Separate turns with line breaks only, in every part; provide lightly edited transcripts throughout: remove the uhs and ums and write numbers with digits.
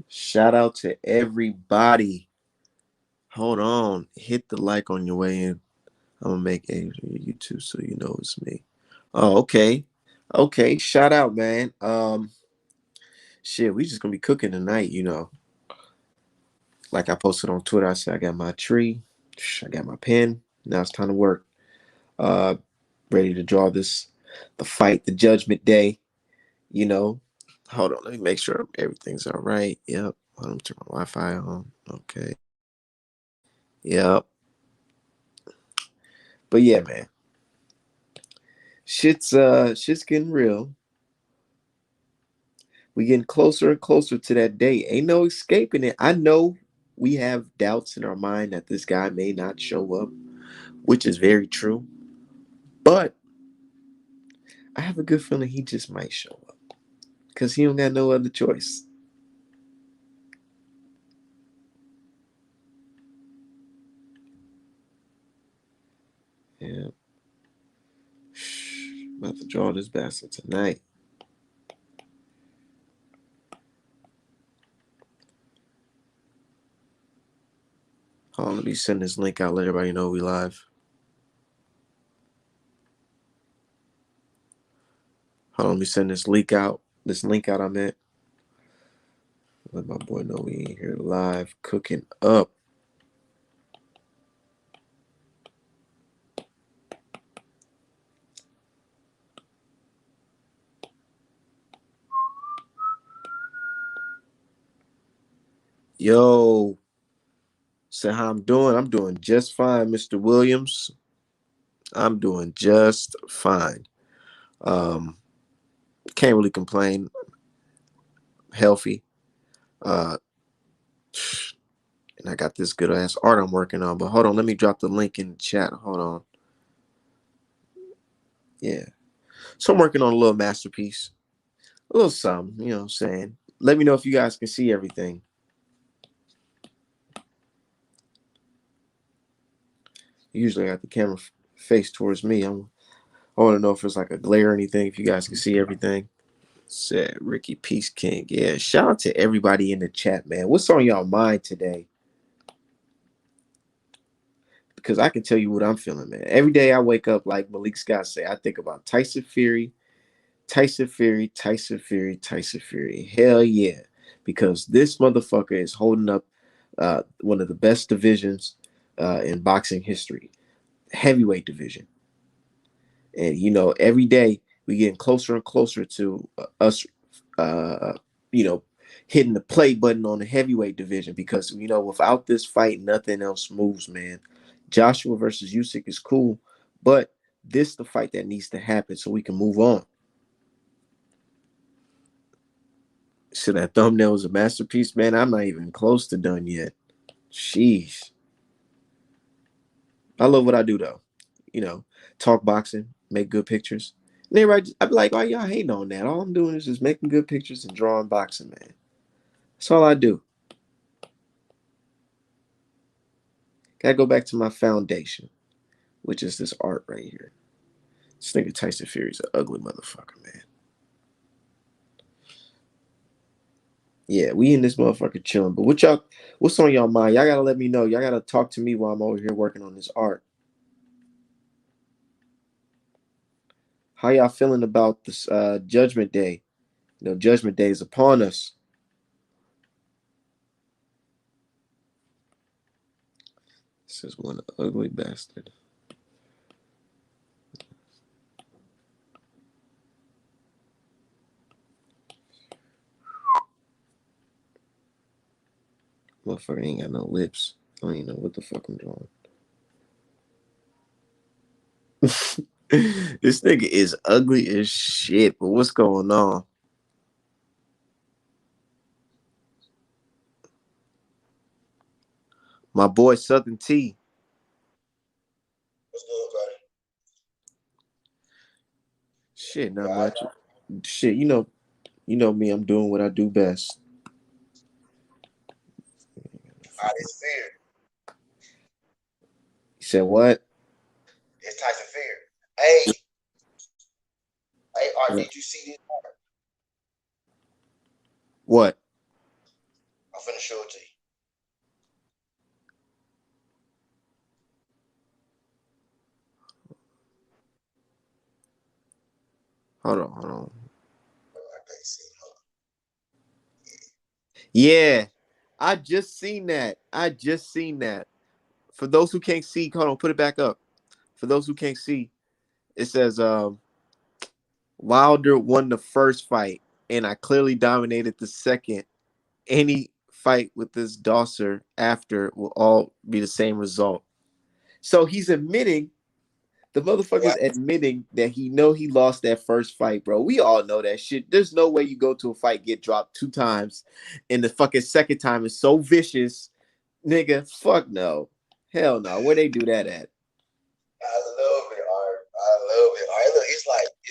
Shout out to everybody. Hold on. Hit the like on your way in. I'm gonna make a YouTube so you know it's me. Oh, okay. Okay. Shout out, man. Shit, we just gonna be cooking tonight. Like I posted on Twitter, I said I got my tree, I got my pen. Now it's time to work. Uh Ready to draw the fight, the judgment day, you know. Hold on, let me make sure everything's all right. Yep. Hold on, turn my Wi-Fi on. Okay. Yep. But yeah, man. Shit's getting real. We getting closer and closer to that day. Ain't no escaping it. I know we have doubts in our mind that this guy may not show up, which is very true. But I have a good feeling he just might show up because he don't got no other choice. Yeah, about to draw this bastard tonight. Hold on, let me send this link out. Let everybody know we live. Hold on, let me send this link out. This link out I meant. Let my boy know we in here live cooking up. Yo, say how I'm doing. I'm doing just fine, Mr. Williams. I'm doing just fine. Um, can't really complain. Healthy. Uh, and I got this good ass art I'm working on. But hold on, let me drop the link in the chat. Hold on. Yeah. So I'm working on a little masterpiece. A little something, you know what I'm saying? Let me know if you guys can see everything. Usually I got the camera face towards me. I want to know if it's like a glare or anything, if you guys can see everything. Said Ricky Peace King. Yeah, shout out to everybody in the chat, man. What's on y'all mind today? Because I can tell you what I'm feeling, man. Every day I wake up, like Malik Scott say, I think about Tyson Fury, Tyson Fury, Tyson Fury, Tyson Fury. Hell yeah. Because this motherfucker is holding up one of the best divisions in boxing history, heavyweight division. And every day we getting closer and closer to us, uh, you know, hitting the play button on the heavyweight division because without this fight, nothing else moves, man. Joshua versus Usyk is cool, but this the fight that needs to happen so we can move on. So that thumbnail was a masterpiece, man. I'm not even close to done yet. Sheesh. I love what I do though. You know, talk boxing, make good pictures. And everybody, I'd be like, why y'all hating on that? All I'm doing is just making good pictures and drawing boxing, man. That's all I do. Gotta go back to my foundation, which is this art right here. This nigga Tyson Fury's an ugly motherfucker, man. Yeah, we in this motherfucker chilling. But what's on y'all mind? Y'all gotta let me know. Y'all gotta talk to me while I'm over here working on this art. How y'all feeling about this Judgment Day? Judgment Day is upon us. This is one ugly bastard. Motherfucker ain't got no lips. I don't even know what the fuck I'm drawing. This nigga is ugly as shit, but what's going on? My boy Southern T.
What's good, buddy?
Shit, not
Yeah,
much. Shit, you know me, I'm doing what I do best.
I it's fear.
You said what?
It's Tyson Fear. Hey, Art, did you see this?
What?
finna show it to you.
Hold on.
I can't see.
Yeah, I just seen that. I just seen that. For those who can't see, hold on, put it back up. For those who can't see, it says Wilder won the first fight, and I clearly dominated the second. Any fight with this Dosser after will all be the same result. So he's admitting the motherfucker's
What?
admitting that he lost that first fight, bro. We all know that shit. There's no way you go to a fight, get dropped 2 times, and the fucking second time is so vicious. Nigga, fuck no. Hell no. Where they do that at?
I love it, Art. I love it. Art, look, it's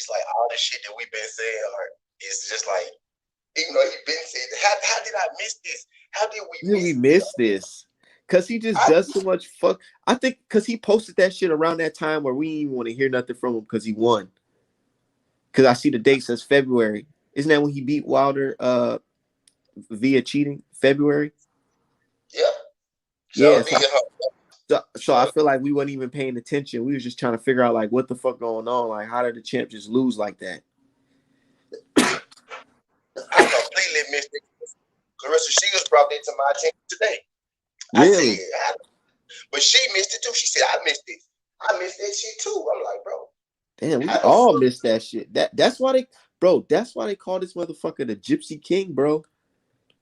like all the shit that we've been saying, Art. It's just like, even though he been saying, how did I miss this? How did we
Did we
miss this?
miss this? Cause he just
I
does so much fuck. I think cause he posted that shit around that time where we didn't even want to hear nothing from him because he won. Cause I see the date says February. Isn't that when he beat Wilder via cheating? February?
yeah,
Yeah,
so did huh?
so I
So
feel like we weren't even paying attention. We was just trying to figure out like what the fuck going on. Like how did the champ just lose like that?
I completely missed it. Clarissa Shields brought it to my attention today. I
Really?
said, but she missed it too. She said, I missed it. I missed that shit too. I'm like, bro,
Damn, we
how the
all
fuck?
missed that shit. That's why they, bro. That's why they call this motherfucker the Gypsy King, bro.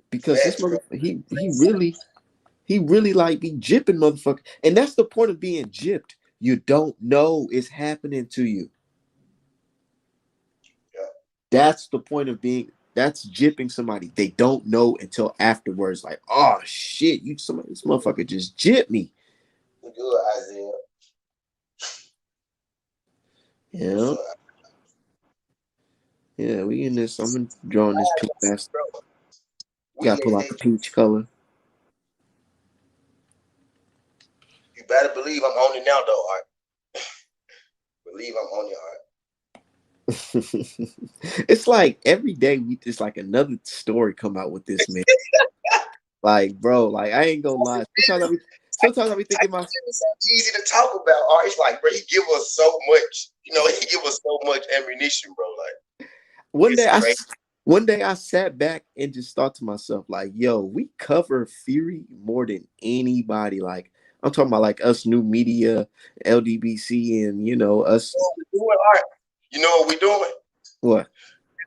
Because this
Facts, bro.
motherfucker, he really like be jipping motherfucker, and that's the point of being gypped. You don't know it's happening to you.
Yeah.
That's the point of being. That's jipping somebody. They don't know until afterwards. Like, oh shit, you somebody, this motherfucker just jipped me.
We good, Isaiah. What's
Yeah,
up?
yeah. We in this. I'm drawing this pink mask.
Bro, we
Got to
let
pull out the
that.
peach color.
You better believe I'm on it now, though, Art. Believe I'm on it, Art.
It's like every day we just like another story come out with this man. Like, bro, like I ain't gonna lie. Sometimes I be thinking my
It's so easy to talk about, Art. It's like, bro, he give us so much. He give us so much ammunition, bro. Like,
one
it's
day I
crazy.
one day I sat back and just thought to myself, like, yo, we cover Fury more than anybody. Like, I'm talking about like us new media, LDBC, and us.
You know what we doing, Art? You know what we doing?
What?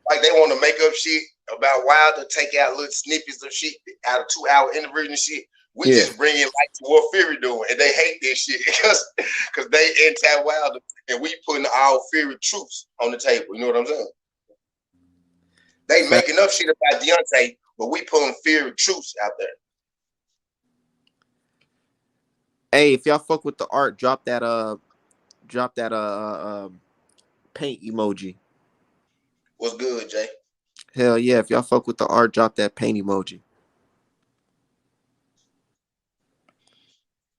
Like, they want to make up shit about Wilder, take out little snippets of shit out of 2 hour interviews and shit. We
Yeah,
just bring it like to what Fury doing, and they hate this shit because they anti Wilder, and we putting our Fury truths on the table. You know what I'm saying? They
fact.
making up shit about Deontay, but we putting Fury truths out there.
Hey, if y'all fuck with the art, drop that paint emoji.
What's good, Jay?
Hell yeah, if y'all fuck with the art, drop that paint emoji.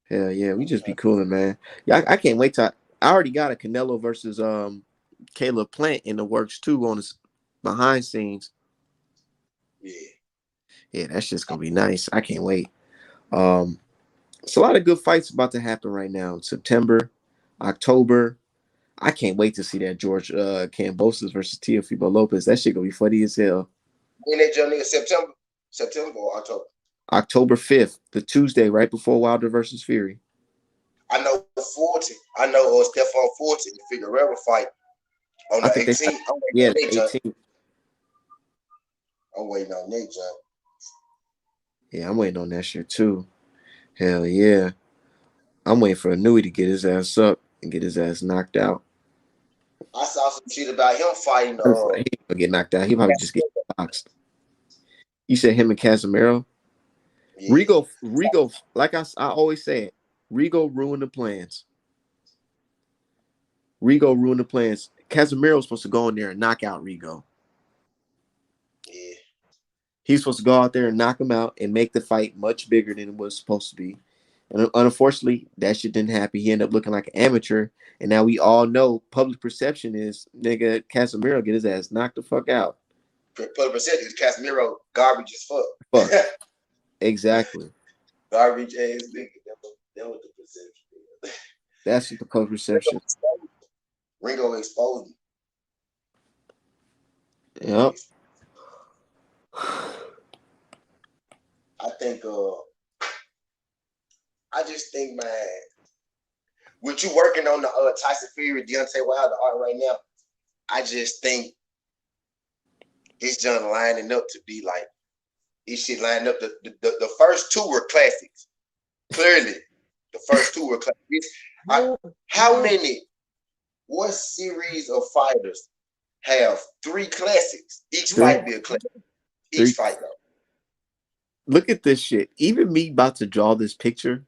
Hell yeah, we just be cooling, man. Yeah, I can't wait to. I already got a Canelo versus Caleb Plant in the works too on his behind scenes.
Yeah.
Yeah, that's just gonna be nice. I can't wait. Um, it's a lot of good fights about to happen right now. September, October. I can't wait to see that George Cambosis versus Teofimo Lopez. That shit gonna be funny as hell.
When that young nigga September or October.
October 5th, the Tuesday right before Wilder versus Fury.
I know 40. I know Stephon 40 and Figueroa fight on
I
the
think they fight.
18th. I'm waiting
Yeah,
on
the
that jump.
18th.
I'm waiting on that jump.
Yeah, I'm waiting on that shit too. Hell yeah. I'm waiting for Anui to get his ass up and get his ass knocked out.
I saw some shit about him fighting.
He ain't gonna get knocked out. He probably just get boxed. You said him and Casemiro?
Yeah.
Rigo, like I always said, Rigo ruined the plans. Rigo ruined the plans. Casemiro's supposed to go in there and knock out Rigo.
Yeah.
He's supposed to go out there and knock him out and make the fight much bigger than it was supposed to be. And unfortunately, that shit didn't happen. He ended up looking like an amateur. And now we all know public perception is nigga Casemiro get his ass knocked the fuck out.
Public percentage, Casemiro garbage as
Fuck.
fuck.
Exactly.
Garbage ass nigga. That was the perception.
That's what the coach
Ringo
reception.
exposed. Ringo exposed him.
Yep.
I think I just think, man, with you working on the Tyson Fury, Deontay Wilder art right now, I just think it's just lining up to be like it should line up. The first two were classics. Clearly, the first two were classics. How many? What series of fighters have three classics? Each
Three,
fight be a classic. Each
three.
fight though.
Look at this shit. Even me about to draw this picture,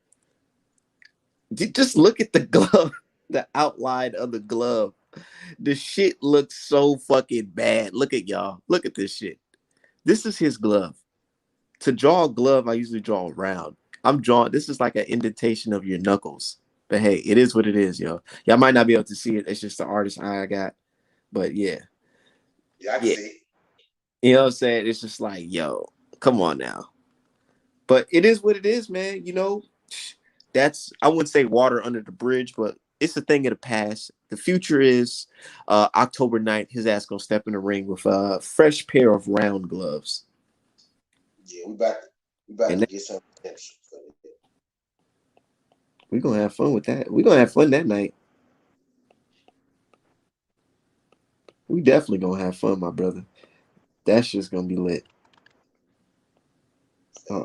just look at the glove, the outline of the glove. The shit looks so fucking bad. Look at y'all. Look at this shit. This is his glove. To draw a glove, I usually draw round. I'm drawing. This is like an indentation of your knuckles. But hey, it is what it is, yo. Y'all might not be able to see it. It's just the artist eye I got. But yeah,
Yeah, I can
yeah.
see it.
You know what I'm saying? It's just like, yo, come on now. But it is what it is, man. You know, that's I wouldn't say water under the bridge, but it's a thing of the past. The future is October 9th. His ass gonna step in the ring with a fresh pair of round gloves.
Yeah, we about to
And
get some attention for it.
we're gonna have fun with that. We're gonna have fun that night. We definitely gonna have fun, my brother. That's just gonna be lit. Uh,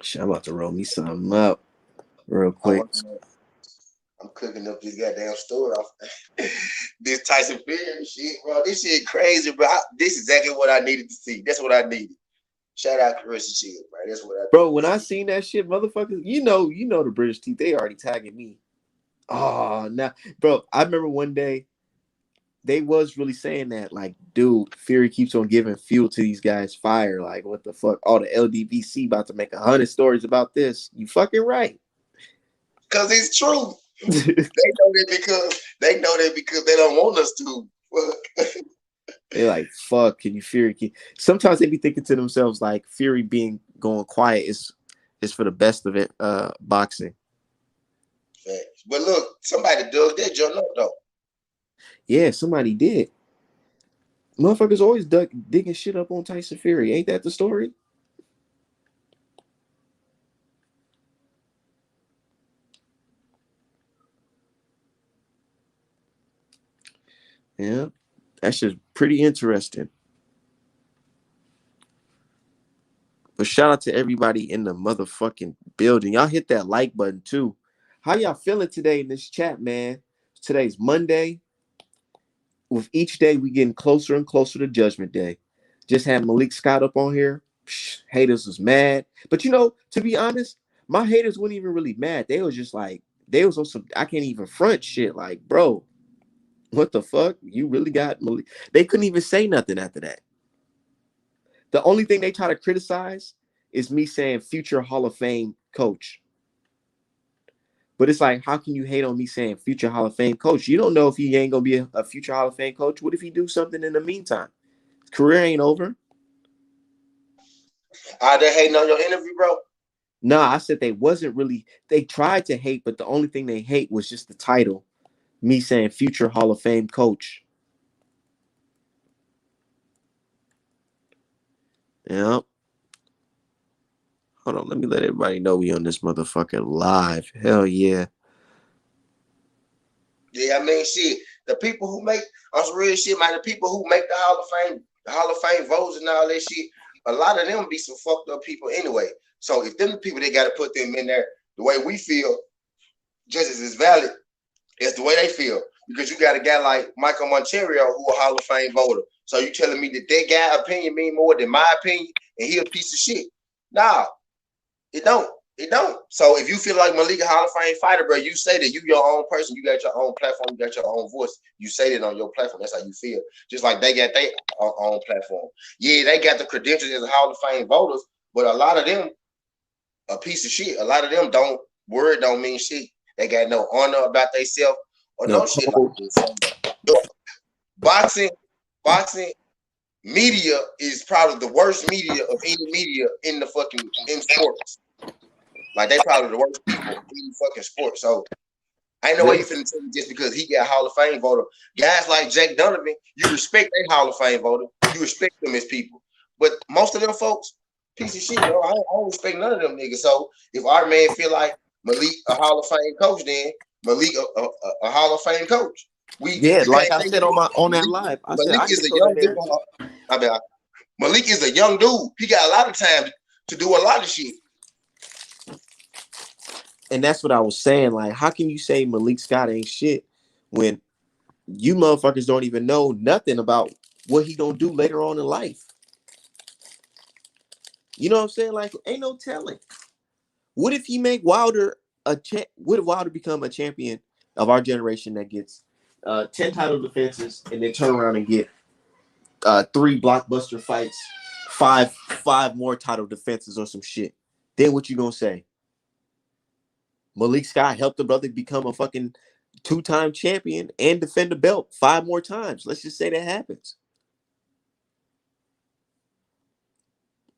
shit, I'm about to roll me something up real
I'm
quick.
working on. I'm cooking up this goddamn store off this Tyson Fury shit, bro. This shit crazy, bro. This is exactly what I needed to see. That's what I needed. Shout out Carissa Shield, bro. That's what I
Bro,
needed to
when I
see.
seen that shit, motherfuckers, you know the British teeth, they already tagging me. Oh, now, bro, I remember one day they was really saying that, like, dude, Fury keeps on giving fuel to these guys' fire. Like, what the fuck? All the LDVC about to make 100 stories about this. You fucking right.
Cause it's true. They know that because they don't want us to.
They like, fuck, can you Fury? Sometimes they be thinking to themselves, like, Fury being going quiet is for the best of it, boxing.
But look, somebody dug that joint up though.
Yeah, somebody did. Motherfuckers always digging shit up on Tyson Fury. Ain't that the story? Yeah, that's just pretty interesting. But shout out to everybody in the motherfucking building. Y'all hit that like button too. How y'all feeling today in this chat, man? Today's Monday. With each day, we getting closer and closer to Judgment Day. Just had Malik Scott up on here. Psh, haters was mad. But you know, to be honest, my haters weren't even really mad. They was just like, they was on some I can't even front shit. Like, bro, what the fuck? You really got Malik? They couldn't even say nothing after that. The only thing they try to criticize is me saying future Hall of Fame coach. But it's like, how can you hate on me saying future Hall of Fame coach? You don't know if he ain't gonna be a future Hall of Fame coach. What if he do something in the meantime? His career ain't over.
Are they hating on your interview, bro?
Nah, I said they wasn't really. They tried to hate, but the only thing they hate was just the title. Me saying future Hall of Fame coach. Yeah. Hold on, let me let everybody know we on this motherfucking live. Hell yeah.
Yeah, I mean, shit. The people who make on some real shit, man. The people who make the Hall of Fame votes and all that shit. A lot of them be some fucked up people anyway. So if them the people they got to put them in there, the way we feel, just as valid as the way they feel. Because you got a guy like Michael Monterio who a Hall of Fame voter. So you telling me that guy opinion mean more than my opinion, and he a piece of shit? Nah, it don't. It don't. So if you feel like Malik a Hall of Fame fighter, bro, you say that you your own person. You got your own platform. You got your own voice. You say that on your platform. That's how you feel. Just like they got their own platform. Yeah, they got the credentials as a Hall of Fame voters, but a lot of them a piece of shit. A lot of them don't mean shit. They got no honor about themselves or
No
no shit like
code.
this. So, boxing, boxing media is probably the worst media of any media in the fucking in sports. Like they probably the worst people in fucking sports. So ain't no way you
Yeah.
finna tell me just because he got Hall of Fame voter. Guys like Jake Donovan, you respect their Hall of Fame voter. You respect them as people. But most of them folks, piece of shit, bro. I don't respect none of them niggas. So if our man feel like Malik a Hall of Fame coach, then Malik a Hall of Fame coach.
Yeah,
You
like
can't
I
take
said on that
Malik,
live, I said
Malik
I can
is a
throw that
young dude.
narrative.
I mean, Malik is a young dude. He got a lot of time to do a lot of shit.
And that's what I was saying. Like, how can you say Malik Scott ain't shit when you motherfuckers don't even know nothing about what he gonna do later on in life? You know what I'm saying? Like, ain't no telling. What if he make Wilder What if Wilder become a champion of our generation that gets 10 title defenses and then turn around and get 3 blockbuster fights, five more title defenses or some shit? Then what you gonna say? Malik Scott helped the brother become a fucking 2-time champion and defend the belt 5 more times. Let's just say that happens.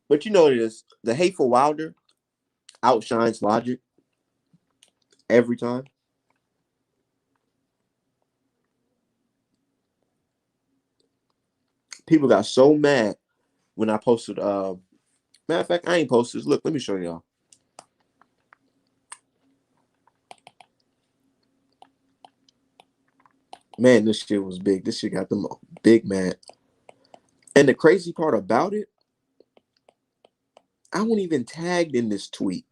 But you know what it is. The hateful Wilder outshines logic every time. People got so mad when I posted. Matter of fact, I ain't posted. Look, let me show y'all. Man, this shit was big. This shit got them big mad. And the crazy part about it, I wasn't even tagged in this tweet.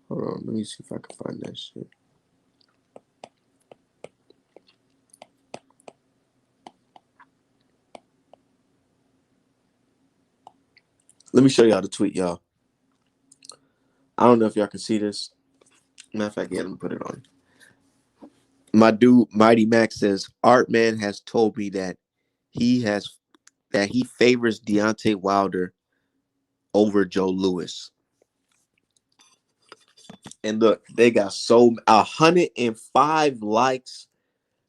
Hold on, let me see if I can find that shit. Let me show y'all the tweet, y'all. I don't know if y'all can see this. Matter of fact, yeah, let me put it on. My dude, Mighty Max says, Art Man has told me he has he favors Deontay Wilder over Joe Louis. And look, they got 105 likes,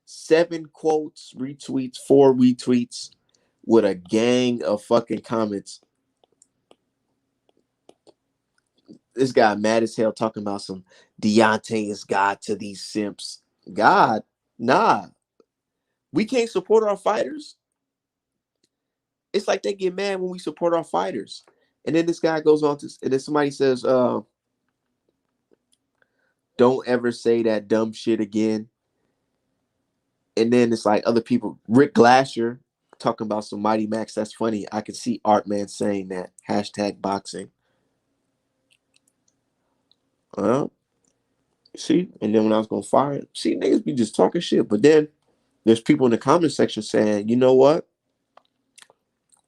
7 quotes, retweets, 4 retweets, with a gang of fucking comments. This guy mad as hell talking about some Deontay is God to these simps. God, nah. We can't support our fighters. It's like they get mad when we support our fighters. And then this guy goes on to, and then somebody says, don't ever say that dumb shit again. And then it's like other people, Rick Glasher talking about some Mighty Max. That's funny. I can see Art Man saying that. Hashtag boxing. See? And then when I was going to fire it, see, niggas be just talking shit. But then there's people in the comment section saying, you know what?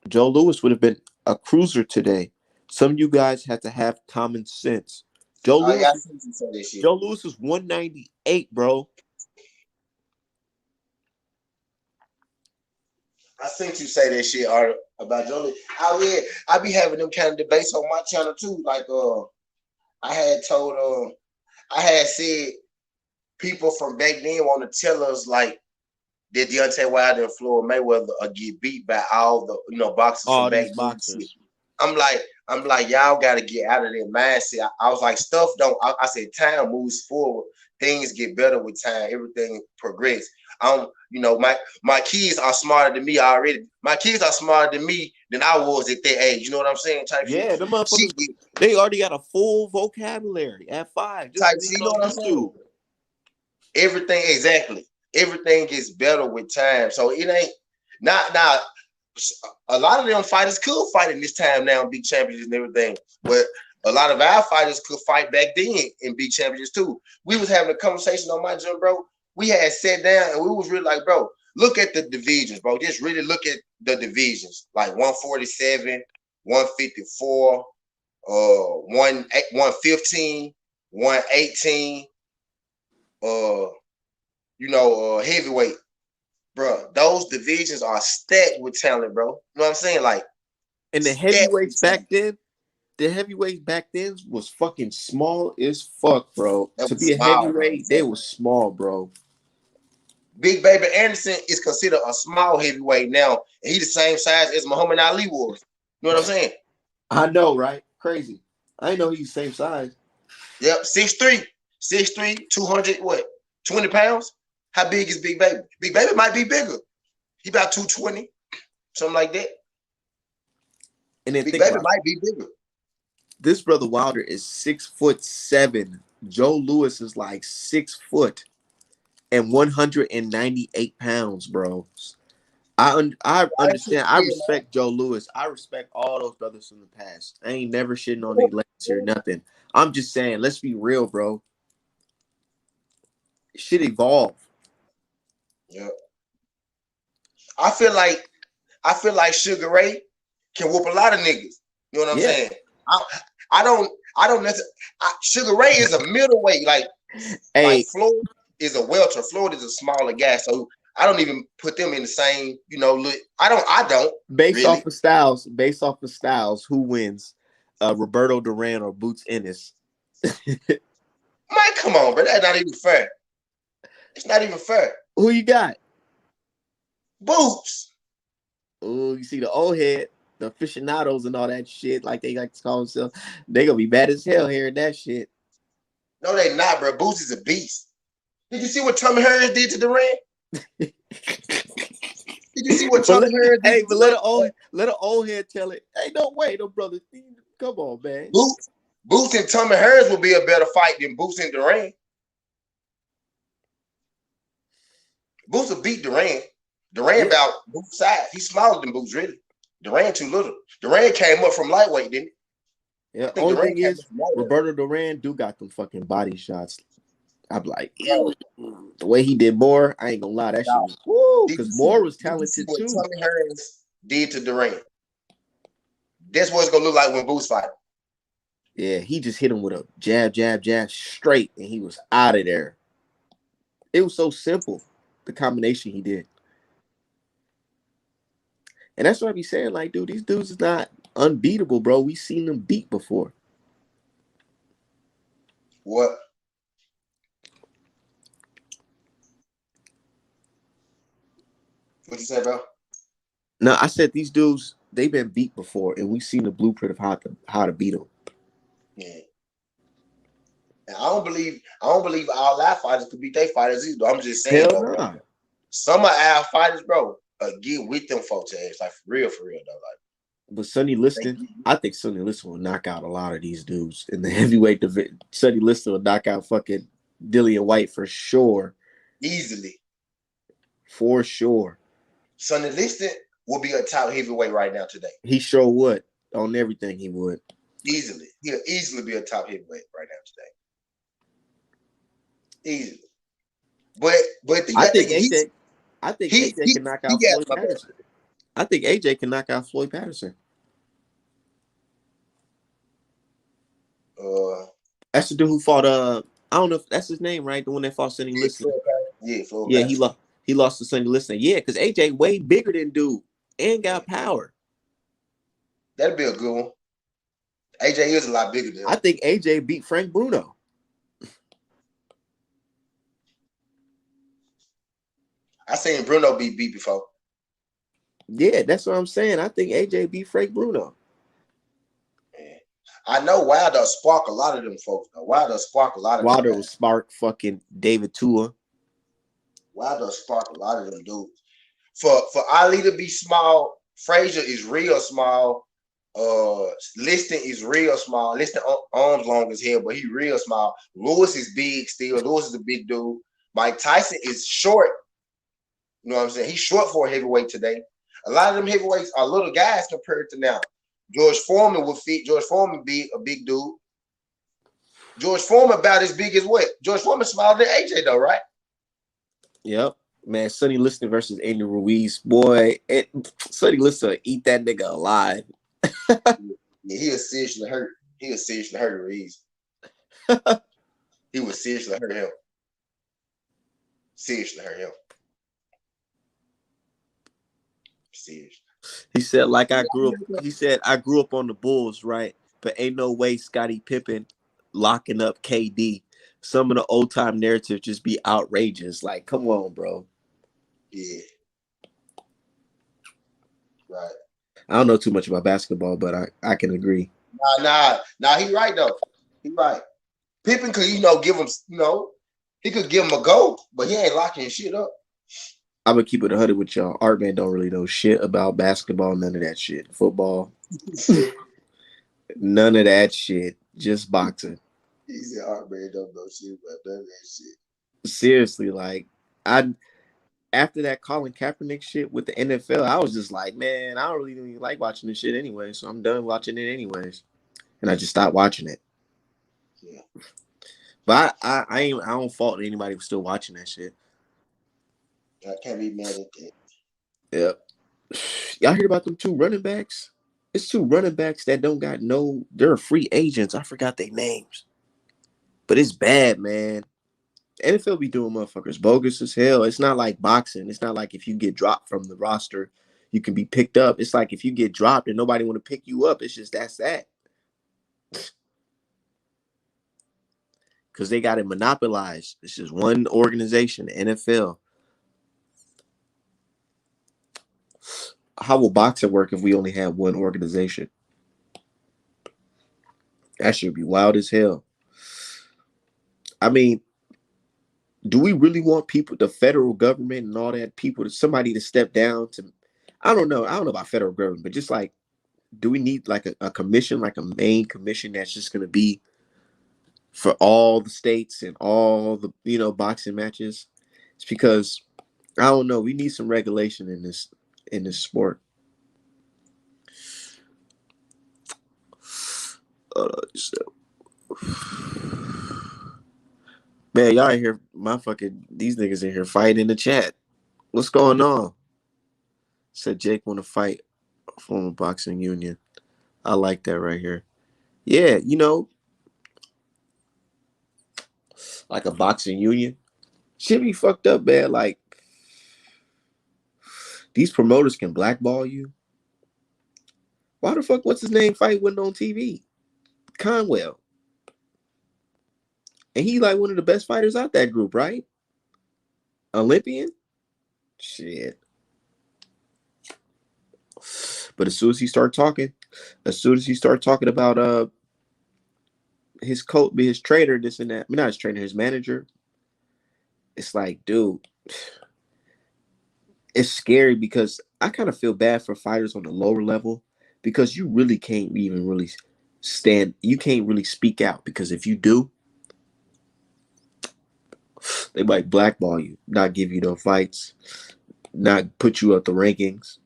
Joe Louis would have been a cruiser today. Some of you guys have to have common sense. Joe
Oh yeah,
Louis
I see you say this shit.
Joe Louis is 198, bro.
I think you say that shit Art, about Jolie. Oh yeah, I be having them kind of debates on my channel too. Like I had told I had said people from back then want to tell us like that Deontay Wilder and Floyd Mayweather get beat by all the boxers from
All
back
these
then. Shit.
boxers.
I'm like, y'all got to get out of that mindset. I was like, stuff don't. I said, time moves forward. Things get better with time. Everything progress. My kids are smarter than me already. My kids are smarter than me than I was at their age. You know what I'm saying? Type shit.
Yeah, the motherfuckers, they already got a full vocabulary at 5. Just
Type
leave
shit.
it
You know
on
what I'm
YouTube.
saying? Everything exactly. Everything gets better with time. So it ain't not now. A lot of them fighters could fight in this time now and be champions and everything, but a lot of our fighters could fight back then and be champions too. We was having a conversation on my gym, bro. We had sat down and we was really like, bro, look at the divisions, bro. Just really look at the divisions, like 147, 154, 115, 118, heavyweight, bro. Those divisions are stacked with talent, bro. You know what I'm saying? Like
And
stacked with talent.
the heavyweights back then was fucking small as fuck, bro.
That
To
was
be a
small, bro.
heavyweight, they
Exactly.
was small, bro.
Big Baby Anderson is considered a small heavyweight now, and he the same size as Muhammad Ali was. You know what I'm saying?
I know, right? Crazy. I didn't know he's the same size.
Yep, 6'3", 6'3", 200, what, 20 pounds? How big is Big Baby? Big Baby might be bigger. He about 220, something like that.
And then
Big
think
Baby
about it.
might be bigger.
This brother Wilder is 6'7". Joe Louis is like 6 foot and 198 pounds, bro. I understand. I respect Joe Louis. I respect all those brothers from the past. I ain't never shitting on their legacy or nothing. I'm just saying, let's be real, bro. Shit evolve.
Yeah. I feel like Sugar Ray can whoop a lot of niggas. You know what I'm
Yeah.
saying? I don't necessarily. Sugar Ray is a middleweight. Like
Hey,
Floyd is a welter. Floyd is a smaller guy, so I don't even put them in the same. I don't
based
really.
based off of styles, who wins? Roberto Duran or Boots Ennis?
Man, come on, bro. That's not even fair. It's not even fair.
Who you got?
Boots.
Oh, you see the old head, the aficionados and all that shit, like they like to call themselves. They gonna be mad as hell hearing that shit.
No, they not, bro. Boots is a beast. Did you see what Tommy Hearns did to Duran? Did you see what Tommy Hearns did?
But let an old head tell it. Hey, no way, no brother. Come on, man.
Boots and Tommy Hearns will be a better fight than Boots and Duran. Boots will beat Duran. Duran about Boots' size. He's smaller than Boots, really. Duran too little. Duran came up from lightweight, didn't he?
Yeah. Only thing is, Roberto Duran do got them fucking body shots. I'm like, ew. The way he did Moore, I ain't gonna lie, that shit was woo. Because Moore was talented
what
too.
Tommy Hearns did to Duran. That's what it's gonna look like when Boots fight.
Yeah, he just hit him with a jab, jab, jab straight, and he was out of there. It was so simple, the combination he did. And that's what I be saying, like, dude, these dudes is not unbeatable, bro. We seen them beat before.
What? What you say, bro?
No, I said these dudes, they've been beat before, and we've seen the blueprint of how to beat them.
Yeah. And I don't believe all our fighters could beat their fighters either. I'm just saying,
Hell
though,
no.
bro. Some of our fighters, bro, get with them folks' ass, like for real, though. Like,
but Sonny Liston, I think Sonny Liston will knock out a lot of these dudes in the heavyweight division. Sonny Liston will knock out fucking Dillian White for sure.
Easily.
For sure.
Sonny Liston will be a top heavyweight right now today.
He sure would. On everything he would.
Easily. He'll easily be a top heavyweight right now today. Easily. But
I think AJ can knock out Floyd Patterson. I think AJ can knock out Floyd Patterson. That's the dude who fought I don't know if that's his name, right? The one that fought Sonny Liston.
Floyd
Yeah, he lost to Sonny Liston. Yeah, because AJ way bigger than dude and got power.
That'd be a good one. AJ is a lot bigger than him.
I think AJ beat Frank Bruno.
I seen Bruno be beat before.
Yeah, that's what I'm saying. I think AJ beat Frank Bruno.
Yeah. I know Wilder spark a lot of them folks. Though. Wilder spark a lot of
Wilder will spark fucking David Tua.
Wilder spark a lot of them dudes. For Ali to be small, Frazier is real small. Liston is real small. Liston arms long as hell, but he real small. Lewis is big still. Lewis is a big dude. Mike Tyson is short. You know what I'm saying? He's short for a heavyweight today. A lot of them heavyweights are little guys compared to now. George Foreman would fit. George Foreman be a big dude. George Foreman about as big as what? George Foreman smaller than AJ though, right?
Yep. Man, Sonny Liston versus Andy Ruiz. Boy, Sonny Liston will eat that nigga alive.
Yeah, he'll seriously hurt. He'll seriously hurt Ruiz. He would seriously hurt him. Seriously hurt him. Seriously.
He said, I grew up on the Bulls, right? But ain't no way Scottie Pippen locking up KD. Some of the old time narratives just be outrageous. Like, come on, bro.
Yeah, right.
I don't know too much about basketball, but I can agree.
Nah. He right though. He right. Pippen could, give him, he could give him a go, but he ain't locking shit up.
I'm gonna keep it 100 with y'all. Art man don't really know shit about basketball, none of that shit. Football, none of that shit. Just boxing.
He said, "Art man don't know shit about none of that shit."
Seriously, like I after that Colin Kaepernick shit with the NFL, I was just like, man, I don't really even like watching this shit anyway, so I'm done watching it anyways, and I just stopped watching it.
Yeah,
But I don't fault anybody for still watching that shit.
I can't be mad at that.
Yep. Y'all heard about them two running backs? It's two running backs that don't got no. They're free agents. I forgot their names, but it's bad, man. NFL be doing motherfuckers bogus as hell. It's not like boxing. It's not like if you get dropped from the roster, you can be picked up. It's like if you get dropped and nobody want to pick you up, it's just that's that. Because they got it monopolized. This is one organization, the NFL. How will boxing work if we only have one organization? That should be wild as hell. I mean, do we really want people, the federal government and all that people, somebody to step down to? I don't know. I don't know about federal government, but just like, do we need like a commission, like a main commission that's just going to be for all the states and all the boxing matches? It's because I don't know. We need some regulation in this sport. So, man, y'all in here, my fucking these niggas in here fighting in the chat. What's going on? Said Jake want to fight a former boxing union. I like that right here. Yeah, like a boxing union. Shit be fucked up, man. Like these promoters can blackball you. Why the fuck what's his name fight wasn't on TV? Conwell. And he like one of the best fighters out that group, right? Olympian? Shit. But as soon as he start talking, about his coach, his trainer, this and that. I mean, not his trainer, his manager. It's like, dude, it's scary because I kind of feel bad for fighters on the lower level because you really can't even really you can't really speak out because if you do, they might blackball you, not give you no fights, not put you up the rankings,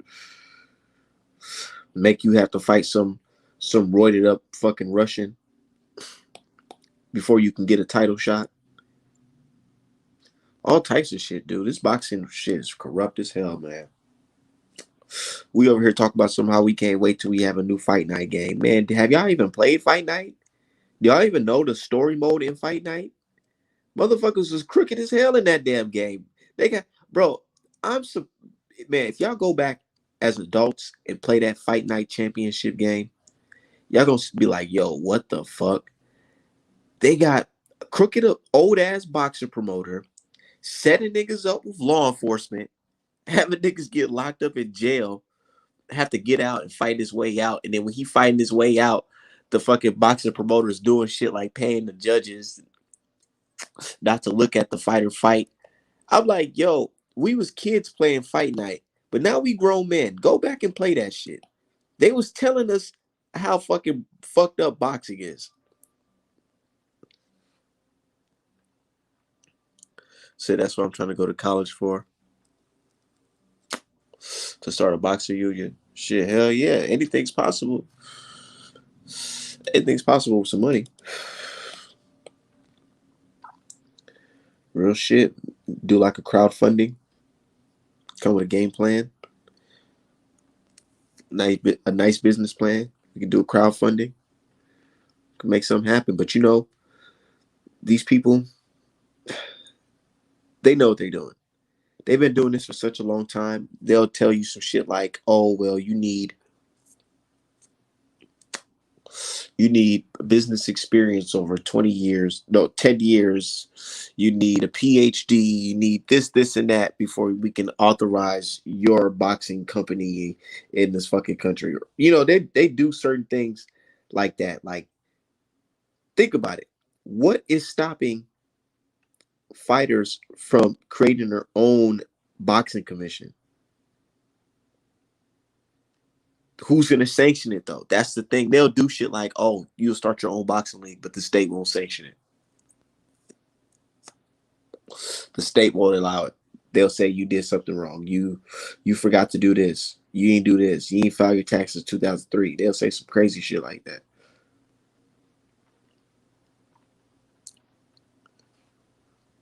make you have to fight some roided up fucking Russian before you can get a title shot. All types of shit, dude. This boxing shit is corrupt as hell, man. We over here talking about somehow we can't wait till we have a new Fight Night game. Man, have y'all even played Fight Night? Do y'all even know the story mode in Fight Night? Motherfuckers was crooked as hell in that damn game. They got, bro, I'm so, man, if y'all go back as adults and play that Fight Night championship game, y'all gonna be like, yo, what the fuck? They got a crooked up old ass boxer promoter setting niggas up with law enforcement, having niggas get locked up in jail, have to get out and fight his way out. And then when he fighting his way out, the fucking boxing promoter is doing shit like paying the judges not to look at the fighter fight. I'm like, yo, we was kids playing Fight Night, but now we grown men. Go back and play that shit. They was telling us how fucking fucked up boxing is. So that's what I'm trying to go to college for, to start a boxing union. Shit, hell yeah, anything's possible. Anything's possible with some money. Real shit. Do like a crowdfunding. Come with a game plan. A nice business plan. We can do a crowdfunding. Can make something happen. But these people, they know what they're doing. They've been doing this for such a long time. They'll tell you some shit like, "Oh well, You need business experience over 20 years, no, 10 years. You need a PhD. You need this, this, and that before we can authorize your boxing company in this fucking country. You know, they do certain things like that. Like, think about it. What is stopping fighters from creating their own boxing commission? Who's gonna sanction it though? That's the thing. They'll do shit like, oh, you'll start your own boxing league, but the state won't sanction it. The state won't allow it. They'll say you did something wrong. You forgot to do this. You ain't do this. You ain't file your taxes 2003. They'll say some crazy shit like that.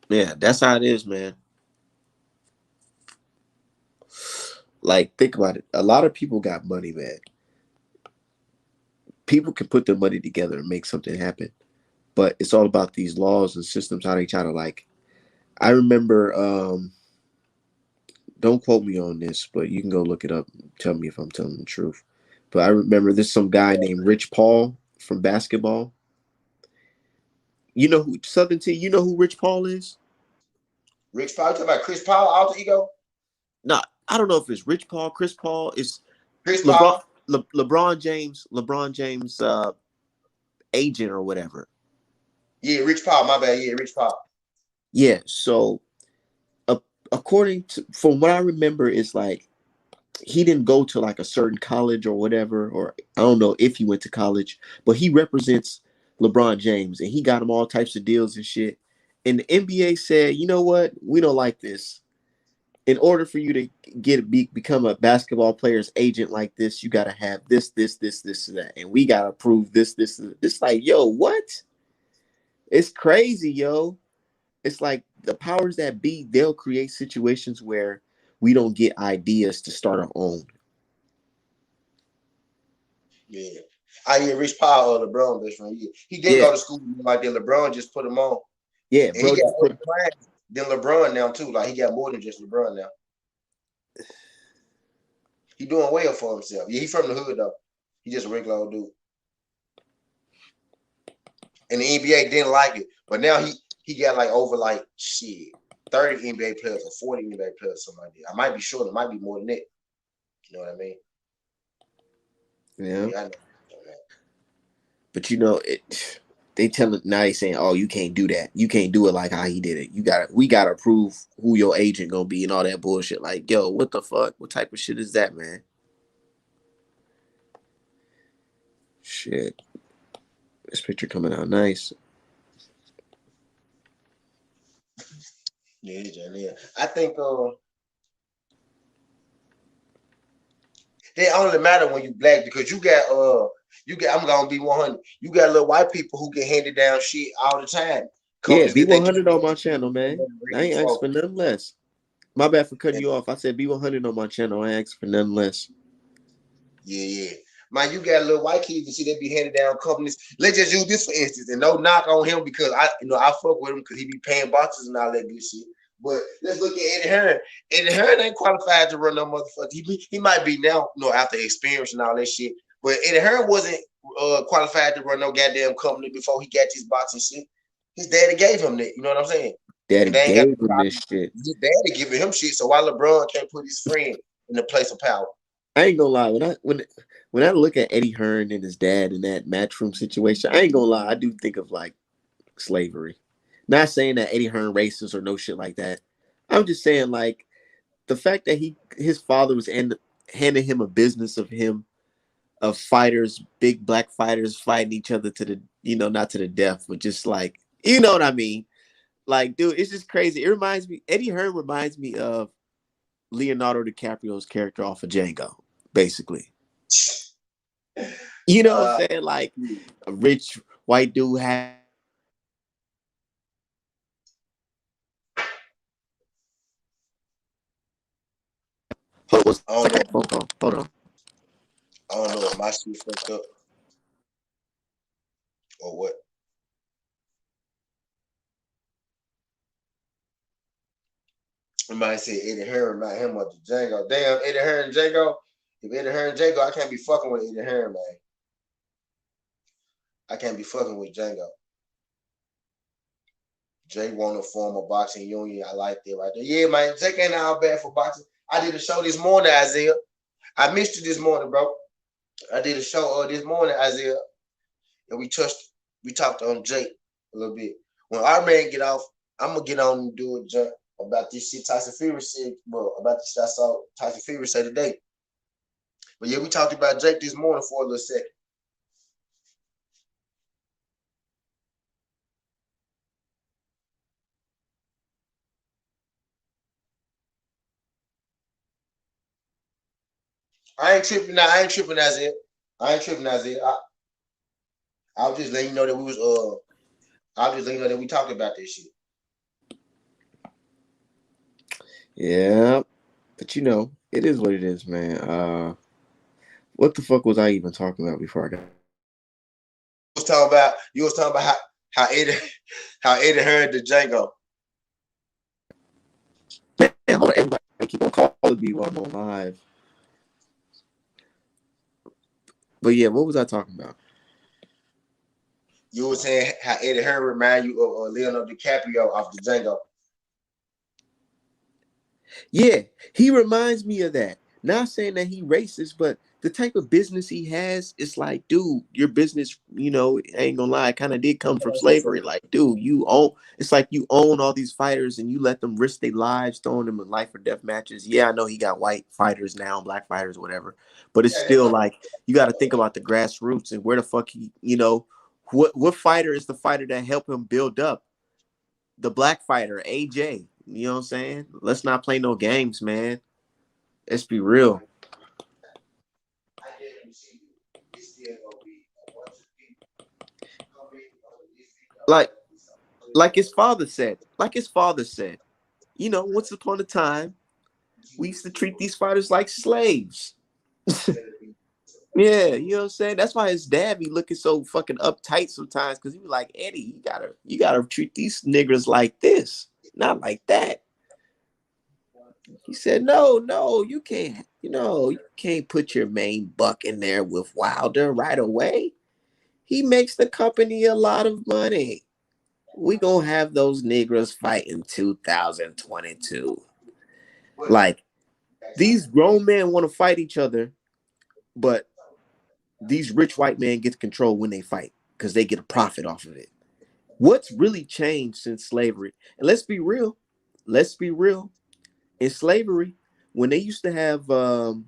Yeah, that's how it is, man. Like, think about it. A lot of people got money, man. People can put their money together and make something happen. But it's all about these laws and systems, how they try to like. I remember, don't quote me on this, but you can go look it up. And tell me if I'm telling the truth. But I remember there's some guy named Rich Paul from basketball. You know who Southern T? You know who Rich Paul is?
Rich Paul, you talking about Chris Paul, alter ego?
No, I don't know if it's Rich Paul, Chris Paul. It's
Chris
LeBron.
Paul?
LeBron James. LeBron James agent or whatever.
Yeah, Rich Paul, my bad. Yeah, Rich Paul.
Yeah. So, uh, according to from what I remember, it's like he didn't go to like a certain college or whatever, or I don't know if he went to college, but he represents LeBron James and he got him all types of deals and shit. And the NBA said, you know what? We don't like this. In order for you to become a basketball player's agent like this, you got to have this, and that, and we got to prove this. It's like, yo, what? It's crazy, yo. It's like the powers that be. They'll create situations where we don't get ideas to start our own.
Yeah. I hear Rich Paul or LeBron best friend. Yeah. He didn't
Yeah,
go to school like that. LeBron just put him on.
yeah,
And he
bro.
got
Just
other
put
clients than LeBron now too. Like he got more than just LeBron now. He doing well for himself. Yeah, he from the hood though. He just a regular old dude. And the NBA didn't like it. But now he got like over like shit 30 NBA players or 40 NBA players, something like that. I might be short, it might be more than that. You know what I mean?
yeah.
Yeah, I know.
But you know it. They tell it now. They saying, "Oh, you can't do that. You can't do it like how he did it. You got to. We got to prove who your agent gonna be and all that bullshit." Like, yo, what the fuck? What type of shit is that, man? Shit. This picture coming out nice.
Yeah, yeah. I think they only matter when you black because you got I'm gonna be 100. You got little white people who get handed down shit all the time.
Yeah,
Companies
be
that they
one
just
hundred on my channel, man. I
ready
ain't asking
for.
for nothing less. My bad for cutting
And
you off. I said be 100 on my channel. I ain't asking for nothing less.
yeah, yeah. Man, you got little white kids and see they be handed down companies. Let's just use this for instance, and no knock on him because I fuck with him because he be paying boxes and all that good shit. But let's look at Eddie Hearn. Eddie Hearn ain't qualified to run no motherfucker. He might be now, after experience and all that shit. But Eddie Hearn wasn't qualified to run no goddamn company before he got his boxing shit. His daddy gave him that. You know what I'm saying?
Daddy
And they ain't got
gave
no
him this
problem.
shit.
His daddy giving him shit. So why LeBron can't put his friend in the place of power?
I ain't gonna lie. When I look at Eddie Hearn and his dad in that matchroom situation, I ain't gonna lie. I do think of like slavery. Not saying that Eddie Hearn racist or no shit like that. I'm just saying like the fact that his father was handing him a business of fighters, big black fighters fighting each other to the not to the death, but just like you know what I mean. Like, dude, it's just crazy. It reminds me. Eddie Hearn reminds me of Leonardo DiCaprio's character off of Django, basically. You know what
Uh,
I'm saying? Like a rich white dude having a business with a black dude who just like hold on,
I don't
I
know.
got a phone call. Hold on.
I don't know if my shit fucked up or what. Somebody said Eddie Hearn remind him of the Django. Damn, Eddie Hearn Django. If Eddie Hearn Django, I can't be fucking with Eddie Hearn, man. I can't be fucking with Django. Jay want to form a boxing union. I like that right there. Yeah, man. Jake ain't all bad for boxing. I did a show this morning, Isaiah. I missed you this morning, bro. I did a show this morning, Isaiah, and we talked on Jake a little bit. When our man get off, I'm gonna get on and do a jump about this shit Tyson Fury said, well, about the shit I saw Tyson Fury say today. But yeah, we talked about Jake this morning for a little second. I ain't tripping now. I ain't tripping as it. I ain't tripping as it. I was just letting you know that we was I was just letting you know that we talked about this shit.
Yeah, but it is what it is, man. What the fuck was I even talking about before I got?
You was talking about how Eddie how Eddie heard the Django.
Man, hold on, everybody keep on calling me while I'm on live. But yeah, what was I talking about?
You were saying how Eddie Hearn remind you of Leonardo DiCaprio off the Django.
Yeah, he reminds me of that. Not saying that he racist, but the type of business he has, it's like, dude, your business, ain't gonna lie, kind of did come from slavery. Like, dude, it's like you own all these fighters and you let them risk their lives, throwing them in life or death matches. Yeah, I know he got white fighters now, black fighters, whatever, but it's still like you got to think about the grassroots and where the fuck what fighter is the fighter that helped him build up the black fighter, AJ. You know what I'm saying? Let's not play no games, man. Let's be real. Like like his father said. Once upon a time, we used to treat these fighters like slaves. Yeah, you know what I'm saying? That's why his dad be looking so fucking uptight sometimes, because he be like, Eddie, you gotta treat these niggers like this, not like that. He said, no, you can't put your main buck in there with Wilder right away. He makes the company a lot of money. We gonna have those Negroes fight in 2022. Like, these grown men want to fight each other, but these rich white men get to control when they fight because they get a profit off of it. What's really changed since slavery? And let's be real. Let's be real. In slavery, when they used to have the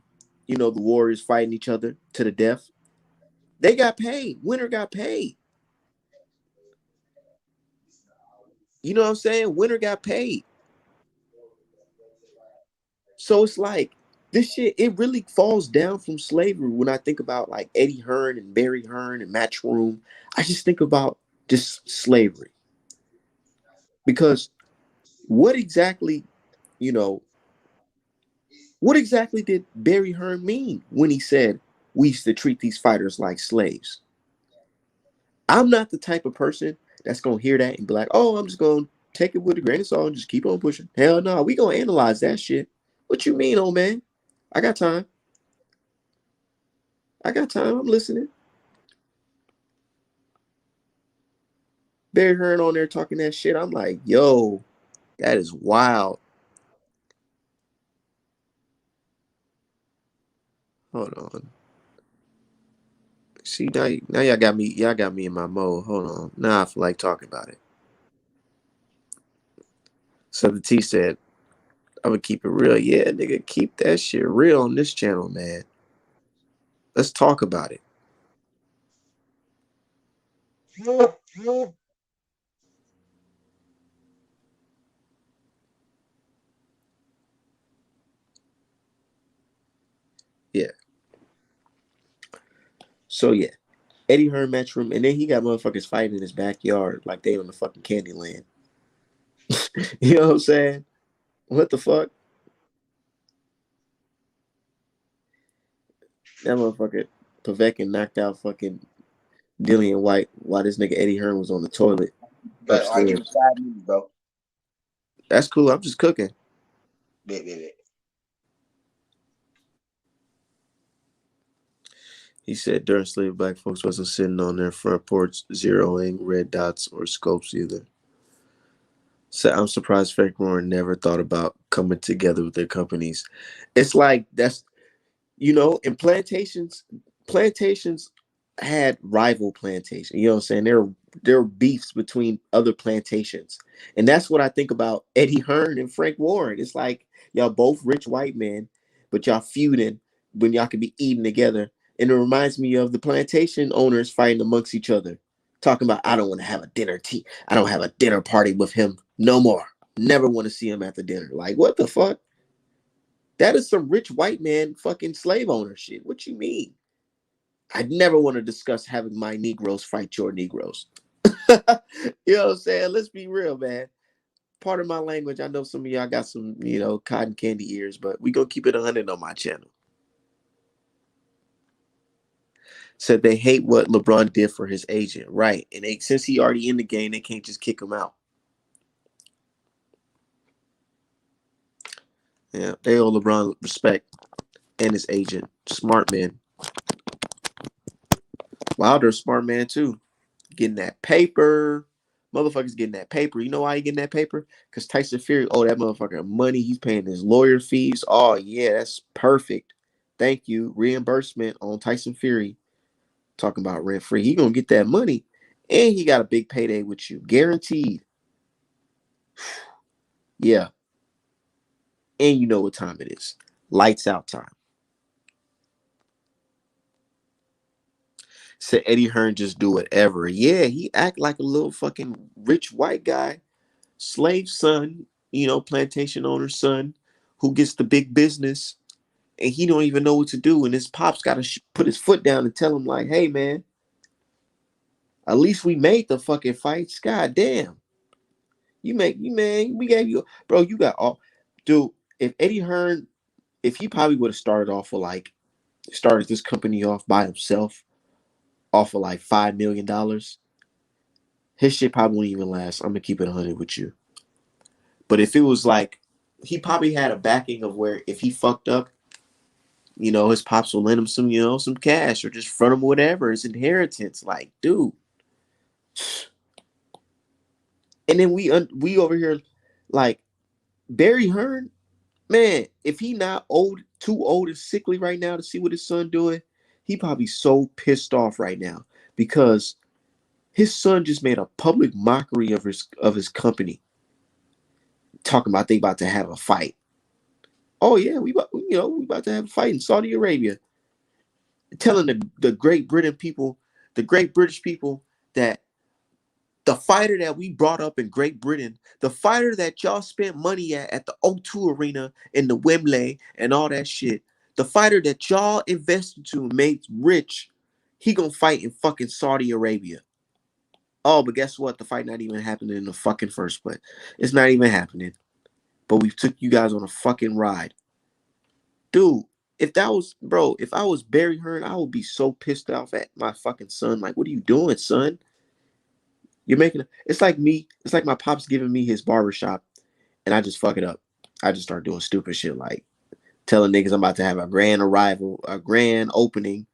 warriors fighting each other to the death, they got paid. Winner got paid. You know what I'm saying? Winner got paid. So it's like this shit, it really falls down from slavery. When I think about like Eddie Hearn and Barry Hearn and Matchroom, I just think about just slavery. Because what exactly, you know, what exactly did Barry Hearn mean when he said we used to treat these fighters like slaves? I'm not the type of person that's gonna hear that and be like, oh, I'm just gonna take it with a grain of salt and just keep on pushing. Hell no, we gonna analyze that shit. What you mean, old man? I got time. I got time. I'm listening. Barry Hearn on there talking that shit. I'm like, yo, that is wild. Hold on. See, now y'all got me in my mode. Hold on. Now I feel like talking about it. So the T said, I'm gonna keep it real. Yeah, nigga, keep that shit real on this channel, man. Let's talk about it. Yeah. So yeah, Eddie Hearn matchroom, and then he got motherfuckers fighting in his backyard like they on the fucking Candyland. You know what I'm saying? What the fuck? That motherfucker Povetkin knocked out fucking Dillian White while this nigga Eddie Hearn was on the toilet
But I give you
upstairs.
5 minutes, bro.
That's cool. I'm just cooking.
Bet.
He said during slavery, black folks wasn't sitting on their front porch zeroing red dots or scopes either. So I'm surprised Frank Warren never thought about coming together with their companies. It's like that's in plantations had rival plantations. You know what I'm saying? There were beefs between other plantations. And that's what I think about Eddie Hearn and Frank Warren. It's like y'all both rich white men, but y'all feuding when y'all could be eating together. And it reminds me of the plantation owners fighting amongst each other. Talking about I don't want to have a dinner tea. I don't have a dinner party with him no more. Never want to see him at the dinner. Like what the fuck? That is some rich white man fucking slave owner shit. What you mean? I'd never want to discuss having my Negroes fight your Negroes. You know what I'm saying? Let's be real, man. Part of my language, I know some of y'all got some, cotton candy ears, but we gonna keep it 100 on my channel. Said they hate what LeBron did for his agent, right? And since he already in the game, they can't just kick him out. Yeah, they owe LeBron respect and his agent. Smart man. Wilder, smart man too. Getting that paper. Motherfuckers getting that paper. You know why he getting that paper? Because Tyson Fury, oh, that motherfucker money. He's paying his lawyer fees. Oh, yeah, that's perfect. Thank you. Reimbursement on Tyson Fury. Talking about rent free. He gonna get that money. And he got a big payday with you. Guaranteed. Yeah. And you know what time it is. Lights out time. Said Eddie Hearn just do whatever. Yeah, he act like a little fucking rich white guy. Slave son, plantation owner's son who gets the big business and he don't even know what to do. And his pops got to put his foot down and tell him like, hey, man, at least we made the fucking fights. God damn. Man, we gave you, bro, you got all, dude, if Eddie Hearn, if he probably would have started off with started this company off by himself, off of like $5 million, his shit probably wouldn't even last. I'm going to keep it 100 with you. But if it was like, he probably had a backing of where if he fucked up, his pops will lend him some cash or just front him whatever, his inheritance. Like, dude. And then we over here, like, Barry Hearn, man, if he not too old and sickly right now to see what his son doing, he probably so pissed off right now because his son just made a public mockery of his company, talking about they about to have a fight. Oh yeah, we about to have a fight in Saudi Arabia. Telling the Great British people that the fighter that we brought up in Great Britain, the fighter that y'all spent money at the O2 Arena and the Wembley and all that shit, the fighter that y'all invested to and made rich, he gonna fight in fucking Saudi Arabia. Oh, but guess what? The fight not even happening in the fucking first place. It's not even happening. But we took you guys on a fucking ride. Dude, if I was Barry Hearn, I would be so pissed off at my fucking son. Like, what are you doing, son? It's like me, it's like my pops giving me his barbershop and I just fuck it up. I just start doing stupid shit like telling niggas I'm about to have a grand arrival, a grand opening,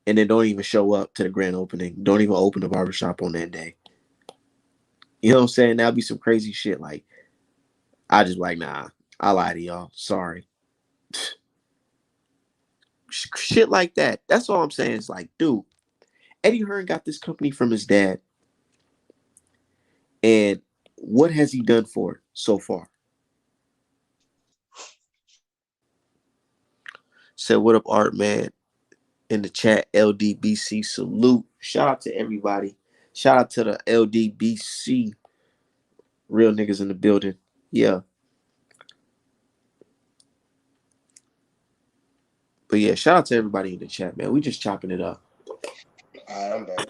and then don't even show up to the grand opening. Don't even open the barbershop on that day. You know what I'm saying? That'll be some crazy shit. Like, I just like, nah, I lie to y'all. Sorry. Shit like that. That's all I'm saying. It's like, dude, Eddie Hearn got this company from his dad. And what has he done for it so far? Said, what up, Art, man? In the chat, LDBC salute. Shout out to everybody. Shout out to the LDBC. Real niggas in the building. Yeah. But yeah, shout out to everybody in the chat, man. We just chopping it up.
All right, I'm back.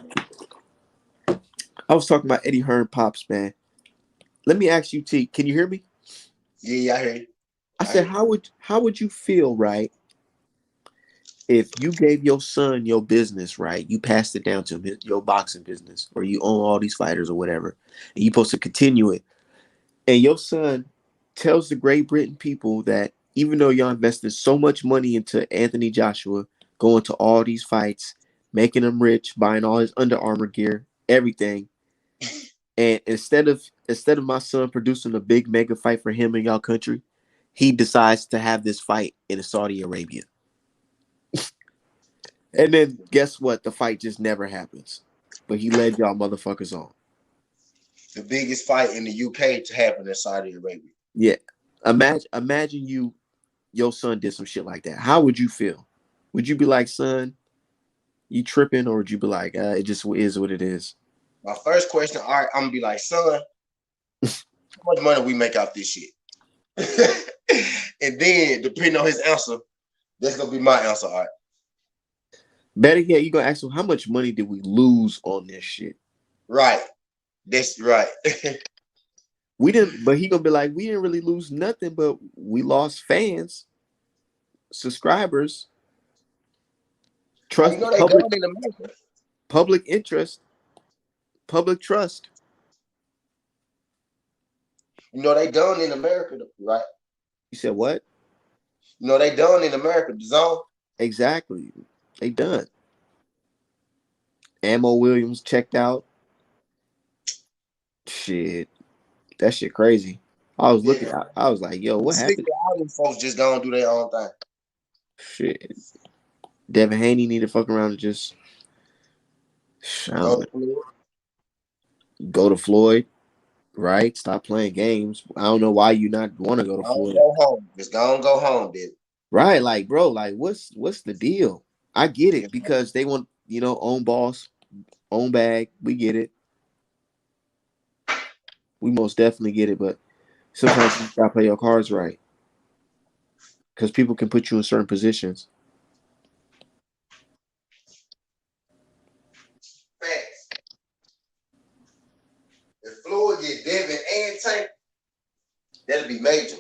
I was talking about Eddie Hearn pops, man. Let me ask you, T, can you hear me?
Yeah, I hear you.
I said, how would you feel, right, if you gave your son your business, right? You passed it down to him, your boxing business, or you own all these fighters or whatever, and you're supposed to continue it. And your son tells the Great Britain people that even though y'all invested so much money into Anthony Joshua, going to all these fights, making him rich, buying all his Under Armour gear, everything. And instead of my son producing a big mega fight for him in y'all country, he decides to have this fight in Saudi Arabia. And then guess what? The fight just never happens. But he led y'all motherfuckers on.
The biggest fight in the UK to happen in Saudi Arabia.
Yeah. Imagine your son did some shit like that. How would you feel? Would you be like, son, you tripping, or would you be like, it just is what it is?
My first question, all right, I'm gonna be like, son, how much money we make off this shit? And then depending on his answer, that's gonna be my answer. All right.
Better yet, you gonna ask him how much money did we lose on this shit?
Right. That's right.
We didn't, but he gonna be like, we didn't really lose nothing, but we lost fans, subscribers, trust,
You know they
public,
done in America.
public interest, public trust.
You know they done in America, right?
You said what?
You know they done in America, the zone.
Exactly. They done. Ammo Williams checked out. Shit. That shit crazy. I was looking
Yeah.
I was like, yo, what happened?
All them folks just gonna do their own thing.
Shit. Devin Haney need to fuck around and just go to Floyd, right? Stop playing games. I don't know why you not want to go to Floyd.
Go home. Just go home, dude.
Right, like, bro, like what's the deal? I get it because they want, own boss, own bag. We get it. We most definitely get it, but sometimes you gotta play your cards right. Because people can put you in certain positions.
Facts. If Floyd get Devin and Tank, that'll be major.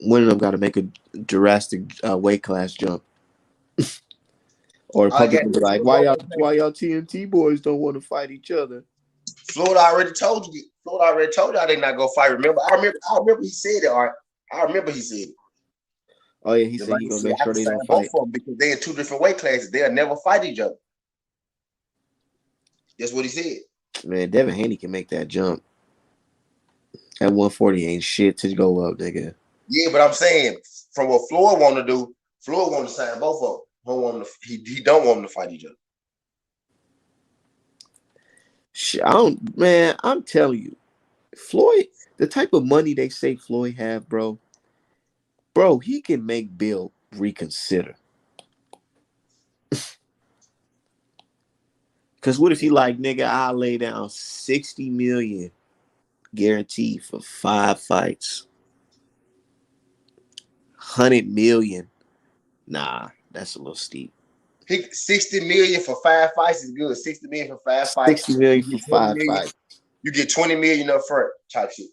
One of them got to make a drastic weight class jump. Or the public will be like, why y'all TNT boys don't want to fight each other?
Floyd already told you. Floyd already told y'all they not gonna fight. I remember he said it. All right. I remember he said it.
Oh yeah, he said he gonna make sure they don't fight.
Both of them because they're in two different weight classes. They'll never fight each other. That's what he said.
Man, Devin Haney can make that jump. At 140 ain't shit to go up, nigga.
Yeah, but I'm saying from what Floyd want to do, Floyd want to sign both of them. He don't want them to fight each other.
Shit, I'm telling you, Floyd, the type of money they say Floyd have, bro, he can make Bill reconsider. Because what if he like, nigga, I'll lay down $60 million guaranteed for 5 fights. 100 million. Nah, that's a little steep.
60 million for 5 fights is good. 60 million for 5 fights.
60 million for 5 fights.
You get 20 million up front type shit.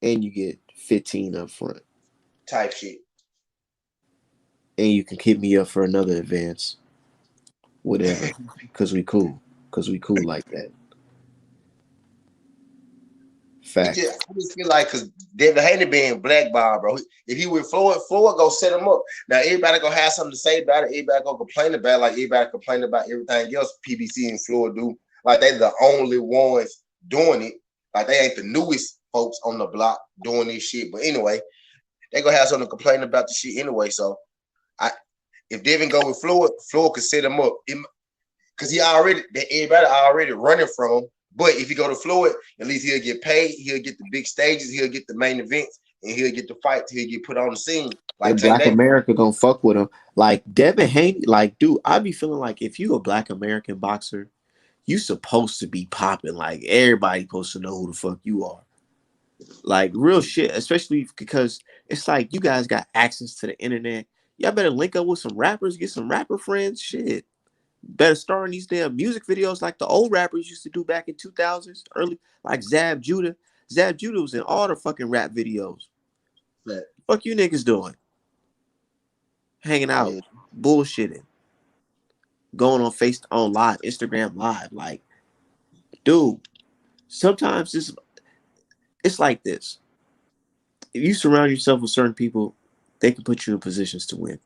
And you get 15 up front.
Type shit.
And you can keep me up for another advance. Whatever. Because we cool. Like that. Fact.
I just feel like because Devin Haney being blackballed, bro. If he with Floyd go set him up. Now everybody gonna have something to say about it. Everybody gonna complain about it, like everybody complain about everything else PBC and Floyd do. Like they the only ones doing it. Like they ain't the newest folks on the block doing this shit. But anyway, they gonna have something to complain about the shit anyway. So if Devin go with Floyd could set him up. Because everybody already running from him. But if you go to Floyd, at least he'll get paid. He'll get the big stages. He'll get the main events, and he'll get the fights. He'll get put on the scene. Like
and Black America gonna fuck with him. Like Devin Haney, like dude, I be feeling like if you a Black American boxer, you supposed to be popping. Like everybody supposed to know who the fuck you are. Like real shit, especially because it's like you guys got access to the internet. Y'all better link up with some rappers, get some rapper friends. Shit. Better star in these damn music videos like the old rappers used to do back in 2000s, early, like Zab Judah. Zab Judah was in all the fucking rap videos.
Yeah.
Fuck you niggas doing? Hanging out, bullshitting, going on live, Instagram live. Like, dude, sometimes it's like this. If you surround yourself with certain people, they can put you in positions to win.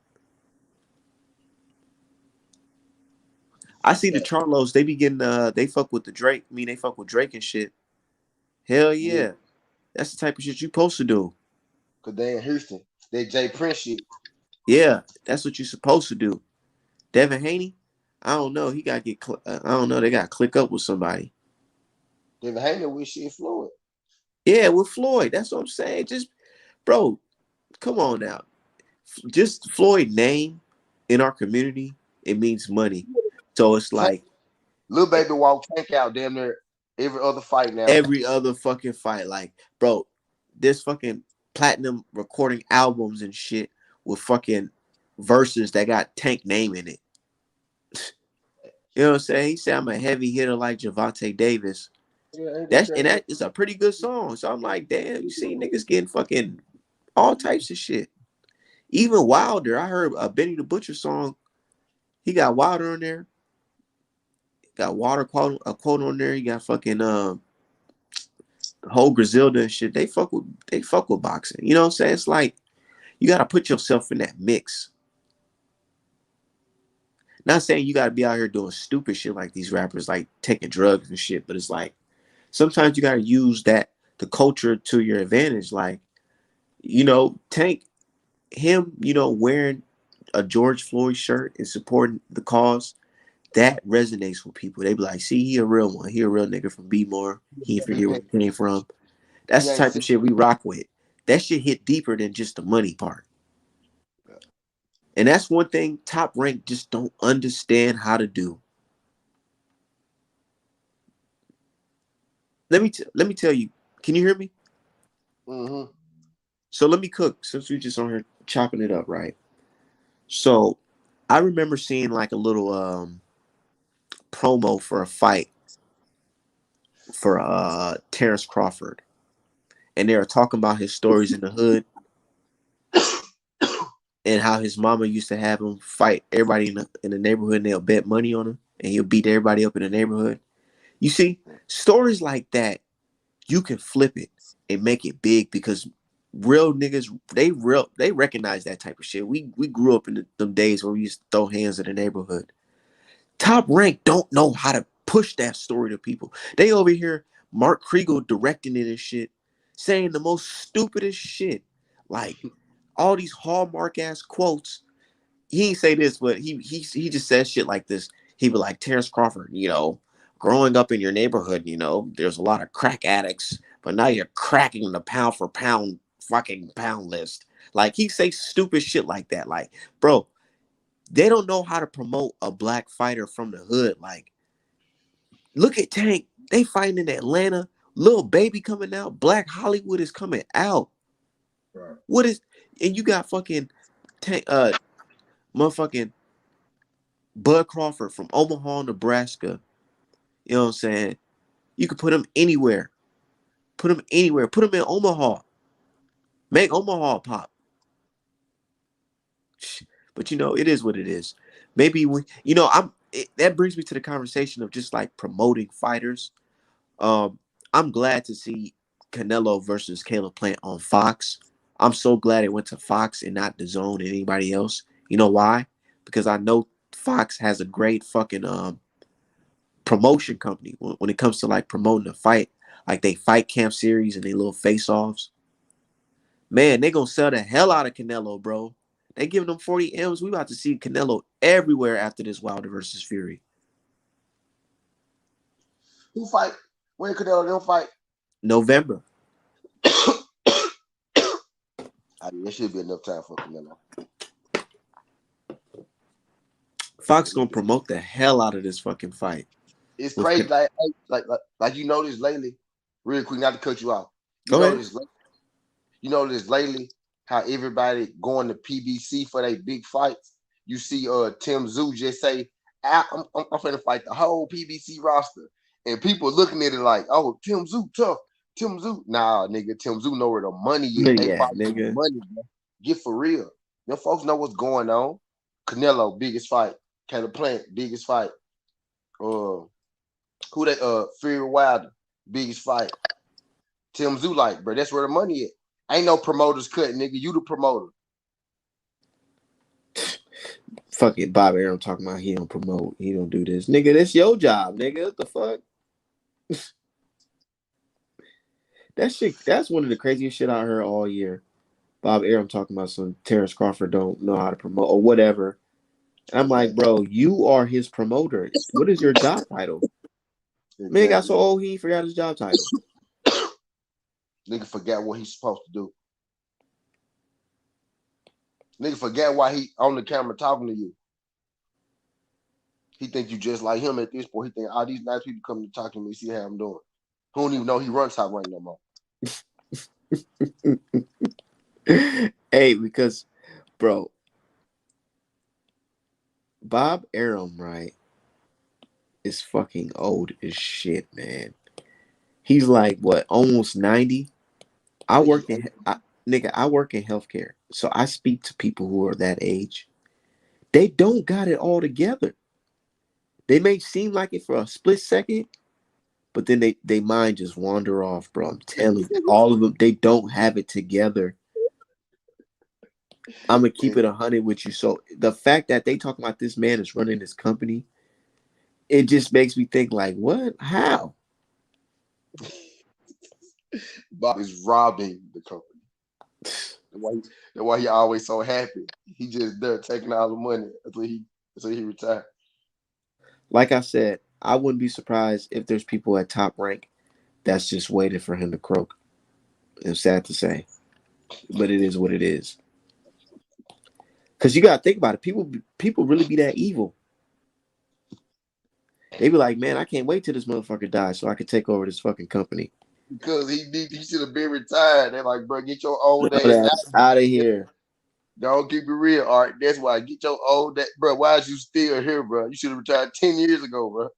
I see the
But
Charlos, they be getting they fuck with the Drake. I mean they fuck with Drake and shit. Hell
yeah,
yeah. That's the type of shit you supposed to do.
cause they in Houston. They Jay Prince shit.
Yeah, that's what you supposed to do. Devin Haney, I don't know. He got to get. I don't know. They got to click up with somebody.
David Hayner with shit fluid.
Yeah, with Floyd. That's what I'm saying. Just, bro, come on now. Just Floyd name in our community, it means money. So it's
Tank,
like
Lil Baby walk Tank out damn near every other fight now.
every other fucking fight. Like, bro, this fucking platinum recording albums and shit with fucking verses that got Tank name in it. You know what I'm saying? He said I'm a heavy hitter like Javante Davis.
Yeah, ain't that
That is a pretty good song. So I'm like, damn, you see niggas getting fucking all types of shit. Even Wilder, I heard a Benny the Butcher song. He got Wilder on there. Got Water quote a quote on there. You got fucking the whole Griselda and shit. They fuck with boxing. You know what I'm saying? It's like you gotta put yourself in that mix. Not saying you gotta be out here doing stupid shit like these rappers, like taking drugs and shit, but it's like sometimes you gotta use the culture to your advantage. Like, Tank, him, wearing a George Floyd shirt and supporting the cause, that resonates with people. They be like, see, he a real one. He a real nigga from B-more. He ain't forget where he came from. That's
he
the
ain't
type of
sick.
shit we rock with. That shit hit deeper than just the money part. And that's one thing Top Rank just don't understand how to do. Let me tell you. Can you hear me?
Mm-hmm.
So let me cook since we just on here chopping it up, right? So I remember seeing like a little promo for a fight for Terrence Crawford, and they were talking about his stories in the hood and how his mama used to have him fight everybody in the neighborhood, and they'll bet money on him, and he'll beat everybody up in the neighborhood. You see, stories like that, you can flip it and make it big because real niggas, they recognize that type of shit. We grew up in them days where we used to throw hands in the neighborhood. Top Rank don't know how to push that story to people. They over here, Mark Kriegel directing it and shit, saying the most stupidest shit. Like all these hallmark ass quotes. He ain't say this, but he just says shit like this. He be like, Terrence Crawford, growing up in your neighborhood, there's a lot of crack addicts, but now you're cracking the pound for pound fucking pound list. Like he say stupid shit like that. Like, bro, they don't know how to promote a black fighter from the hood. Like, look at Tank. They fighting in Atlanta. Little Baby coming out. Black Hollywood is coming out.
Right.
What is and you got fucking Tank motherfucking Bud Crawford from Omaha, Nebraska. You know what I'm saying? You could put him anywhere. Put him anywhere. Put him in Omaha. Make Omaha pop. But it is what it is. Maybe that brings me to the conversation of just like promoting fighters. I'm glad to see Canelo versus Caleb Plant on Fox. I'm so glad it went to Fox and not the Zone and anybody else. You know why? Because I know Fox has a great fucking promotion company when it comes to like promoting a fight. Like they fight camp series and they little face offs. Man, they gonna sell the hell out of Canelo, bro. They giving them 40 M's. We about to see Canelo everywhere after this Wilder versus Fury.
Who fight? When Canelo don't fight?
November.
I mean, there should be enough time for Canelo.
Fox gonna promote the hell out of this fucking fight.
It's
With
crazy, like you noticed lately. Real quick, not to cut you off. You
Go ahead.
notice, lately how everybody going to PBC for their big fights. You see, Tim Zoo just say, I'm finna fight the whole PBC roster," and people looking at it like, "Oh, Tim Zoo tough. Tim Zoo, nah, nigga. Tim Zoo know where the money is. They
Yeah,
fight for the
nigga.
money, bro. Get for real. Them folks know what's going on. Canelo, biggest fight. Caleb Plant, biggest fight. Uh, who they? Fury Wilder, biggest fight. Tim Zoo, like, bro, that's where the money is. Ain't no promoters cut, nigga. You the promoter.
Fuck it, Bob Arum talking about he don't promote, he don't do this. Nigga, that's your job, nigga. What the fuck? That shit, that's one of the craziest shit I heard all year. Bob Arum talking about some Terrence Crawford don't know how to promote or whatever. And I'm like,
Exactly.
bro, you are his promoter. What is your job title? Man got so
Exactly.
old he forgot his job title.
Nigga forgot what he's supposed to do. Nigga forget why he on the camera talking to you. He think you just like him at this point. He think all these nice people come to talk to me, see how I'm doing. Who don't even know he runs top rank no more.
Hey, because bro, Bob Arum, right, is fucking old as shit, man. He's like what, almost 90?
I
I
think he
work in I work in healthcare. So I speak to people who are that age. They don't got it all together. They may seem like it for a split second, but then they mind just wander off, bro. I'm telling you, all of them, they don't have it together. I'm gonna keep it 100 with you. So the fact that they talk about this man is running this company, it just makes me think like, what? How?
Bob is robbing the company. That's why he always so happy. He just there taking all the money until he retire.
Like I said, I wouldn't be surprised if there's people at top rank that's just waiting for him to croak. It's sad to say, but it is what it is. Cause you gotta think about it. People really be that evil. They be like, man, I can't wait till this motherfucker dies so I can take over this fucking company.
Because he should have been retired. They're like, bro, get your old
Oh,
ass
that's out of here.
Don't keep it real, Art. That's why. Get your old that, bro. Why is you still here, bro? You should have retired 10 years ago, bro.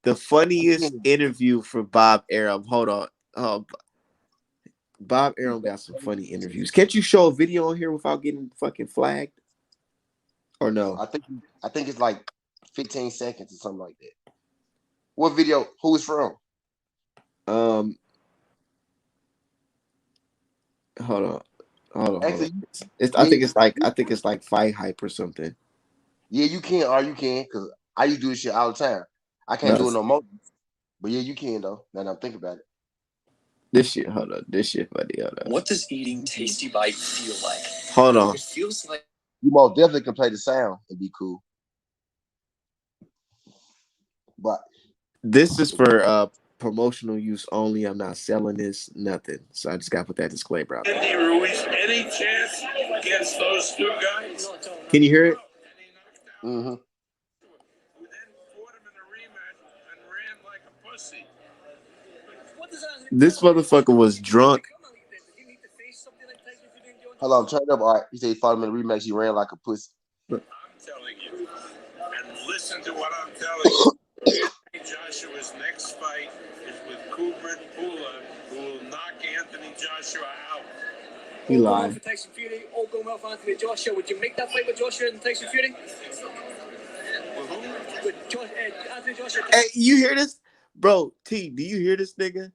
The funniest interview for Bob Arum. Hold on. Bob Arum got some funny interviews. Can't you show a video on here without getting fucking flagged? Or no?
I think it's like 15 seconds or something like that. What video? Who is from?
Um, hold on. Hold on.
Actually,
I
yeah,
think it's like fight hype or something.
yeah, you can, or you can, because I used to do this shit all the time. I can't
No,
do it no more, but yeah, you can though. Now that I'm thinking about it,
this shit. Hold on. This shit funny. Hold on.
What does eating Tasty Bite feel like?
Hold on.
It feels like
you most definitely can play the sound and be cool. But
This is for promotional use only. I'm not selling this, nothing. So I just gotta put that disclaimer out there.
Andy Ruiz, any chance against those two guys?
Can you hear it?
mm-hmm.
Who then fought him in a rematch and ran like a pussy.
This motherfucker was drunk.
Hold on, turn it up. All right, he said he fought him in the rematch. He ran like a pussy.
I'm telling you. And listen to what I'm telling you. Anthony Joshua's next fight is with Kubrat Pula, who will knock Anthony Joshua out.
He
All going well
lied.
for Tyson Fury. All going well for Anthony Joshua. Would you make that fight with Joshua and Tyson Fury?
With who?
With Anthony Joshua.
Hey, you hear this, bro? T, do you hear this nigga?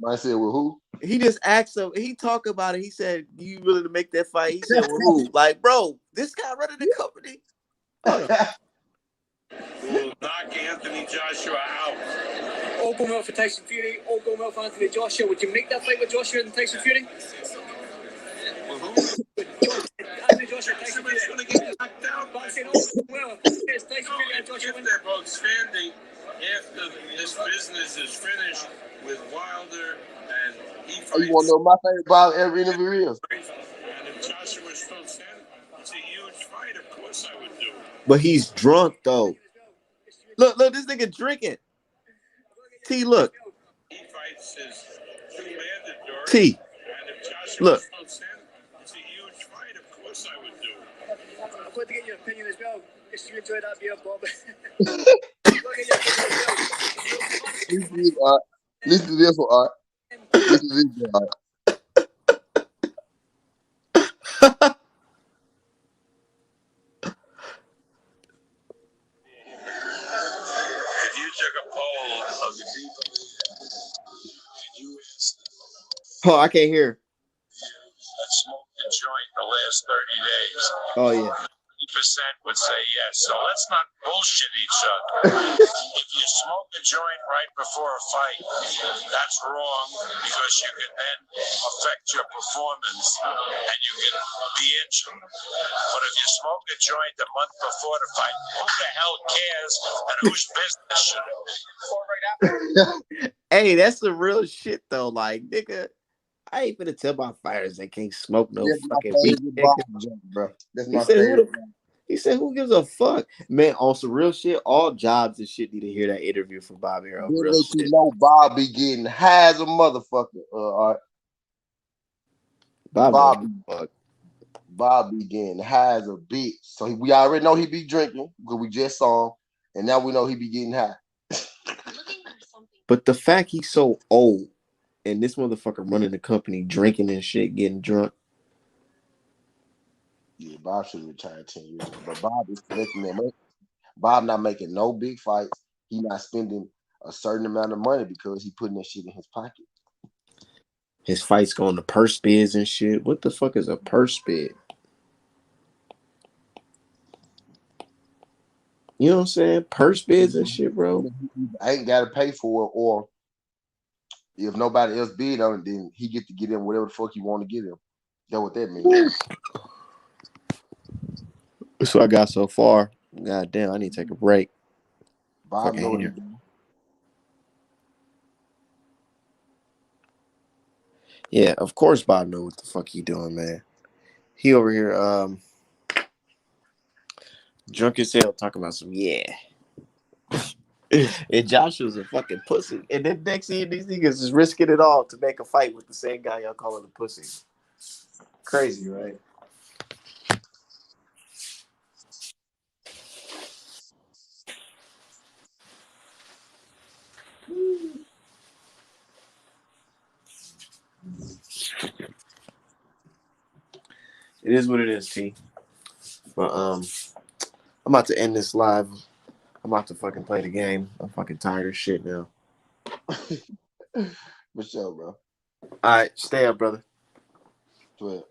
I said, well, who?
He just asked him. He talked about it. He said, "You willing to make that fight?" He said, "Well, who?" Like, bro, this guy running the company. Hold on.
Who will knock Anthony Joshua out.
All going well for Tyson Fury. All going well for Anthony Joshua. Would you make that fight with Joshua and Tyson Fury?
With who?
Anthony Joshua, Tyson Fury.
Somebody's going to get knocked out.
But I'm saying all going well. It's Tyson Fury and Joshua.
If they're both standing after this business is finished with Wilder and he
Oh, you want
fights.
to know my favorite Bob ever interview is?
And if Joshua is still standing, it's a huge fight. Of course I would do it.
But he's drunk though. Look, this nigga drinking. T, look.
He fights his two mandatory.
T,
And if Joshua
look.
is still standing, it's a huge fight. Of course I would do it.
I've got to get your opinion as well. If you enjoy that beer, Bob.
Listen to this, Art. Listen to this one, Art. Listen to this one, Art.
If you took a poll of the people, did you ask them
Oh, I can't hear.
that smoked a joint the last 30 days?
Oh yeah.
You would say yes. So let's not bullshit each other. If you smoke a joint right before a fight, that's wrong because you can then affect your performance and you can be injured. But if you smoke a joint a month before the fight, who the hell cares and whose business should it be?
Hey, that's the real shit though. Like, nigga, I ain't gonna tell my fighters they can't smoke no
That's my
fucking weed.
favorite Bob joke, bro. That's
He
my
said,
favorite.
he said, who gives a fuck? Man, on some real shit, all jobs and shit need to hear that interview from Bob Arrow.
Then
Real
let
shit.
you know Bob be getting high as a motherfucker.
Bob
Bob be getting high as a bitch. So we already know he be drinking because we just saw him, and now we know he be getting high.
But the fact he's so old and this motherfucker running the company drinking and shit, getting drunk.
Yeah, Bob should have retired 10 years ago. But Bob is making them. Bob not making no big fights. He not spending a certain amount of money because he putting that shit in his pocket.
His fights going to purse bids and shit. What the fuck is a purse bid? You know what I'm saying? Purse bids and shit, bro.
I ain't got to pay for it, or if nobody else bid on it, then he get to get him whatever the fuck he want to get him. That's what that means.
That's what I got so far. God damn, I need to take a break.
Bob
Fucking
know what
hair.
he doing.
Yeah, of course Bob know what the fuck he doing, man. He over here drunk as hell talking about some and Joshua's a fucking pussy. And then next thing these niggas is risking it all to make a fight with the same guy y'all calling a pussy. Crazy, right? It is what it is, T. But I'm about to end this live. I'm about to fucking play the game. I'm fucking tired of shit now.
For sure, bro.
All right, stay up, brother.
12.